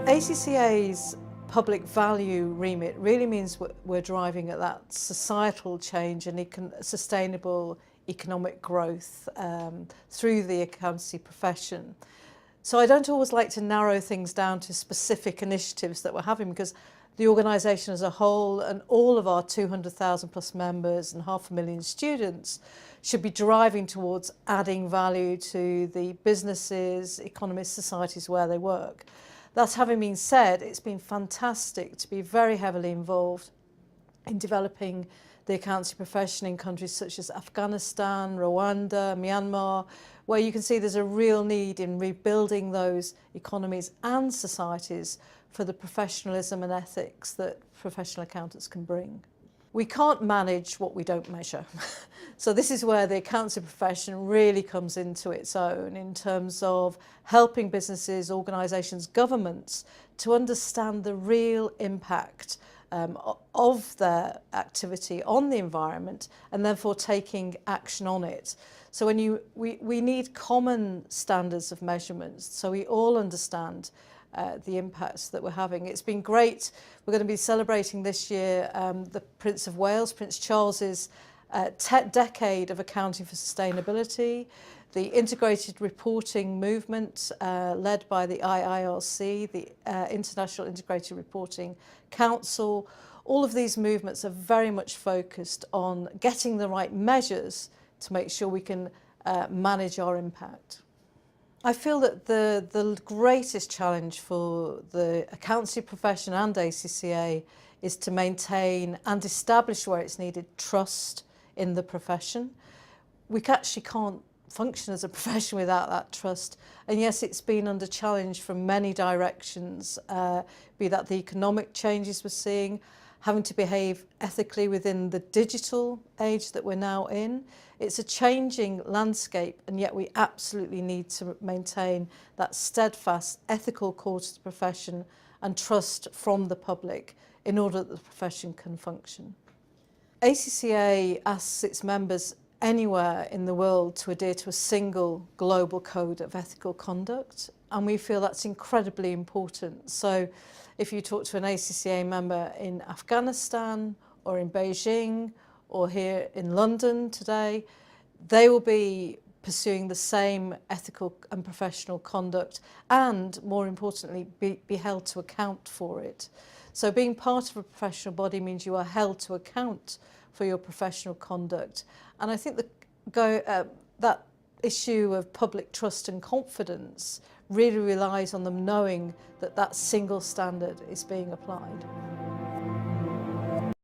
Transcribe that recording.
ACCA's public value remit really means we're driving at that societal change and sustainable economic growth through the accountancy profession. So I don't always like to narrow things down to specific initiatives that we're having, because the organisation as a whole and all of our 200,000 plus members and 500,000 students should be driving towards adding value to the businesses, economies, societies where they work. That having been said, it's been fantastic to be very heavily involved in developing the accountancy profession in countries such as Afghanistan, Rwanda, Myanmar, where you can see there's a real need in rebuilding those economies and societies for the professionalism and ethics that professional accountants can bring. We can't manage what we don't measure. So this is where the accountancy profession really comes into its own in terms of helping businesses, organisations, governments to understand the real impact of their activity on the environment and therefore taking action on it. So we need common standards of measurements so we all understand the impacts that we're having. It's been great. We're going to be celebrating this year the Prince of Wales, Prince Charles's decade of accounting for sustainability, the integrated reporting movement led by the IIRC, the International Integrated Reporting Council. All of these movements are very much focused on getting the right measures to make sure we can manage our impact. I feel that the greatest challenge for the accountancy profession and ACCA is to maintain and establish where it's needed trust in the profession. We actually can't function as a profession without that trust. And yes, it's been under challenge from many directions, be that the economic changes we're seeing, having to behave ethically within the digital age that we're now in. It's a changing landscape, and yet we absolutely need to maintain that steadfast ethical core to the profession and trust from the public in order that the profession can function. ACCA asks its members anywhere in the world to adhere to a single global code of ethical conduct, and we feel that's incredibly important. So if you talk to an ACCA member in Afghanistan or in Beijing or here in London today, they will be pursuing the same ethical and professional conduct and, more importantly, be held to account for it. So being part of a professional body means you are held to account for your professional conduct. And I think that issue of public trust and confidence really relies on them knowing that that single standard is being applied.